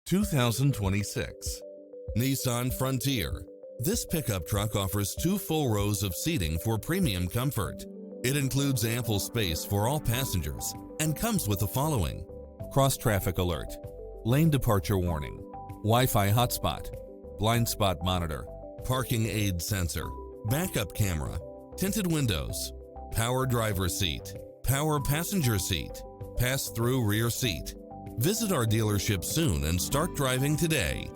2026 Nissan Frontier. This pickup truck offers 2 full rows of seating for premium comfort. It includes ample space for all passengers and comes with the following: cross-traffic alert, lane departure warning, Wi-Fi hotspot, blind spot monitor, parking aid sensor, backup camera, tinted windows, power driver seat, power passenger seat, pass-through rear seat. Visit our dealership soon and start driving today.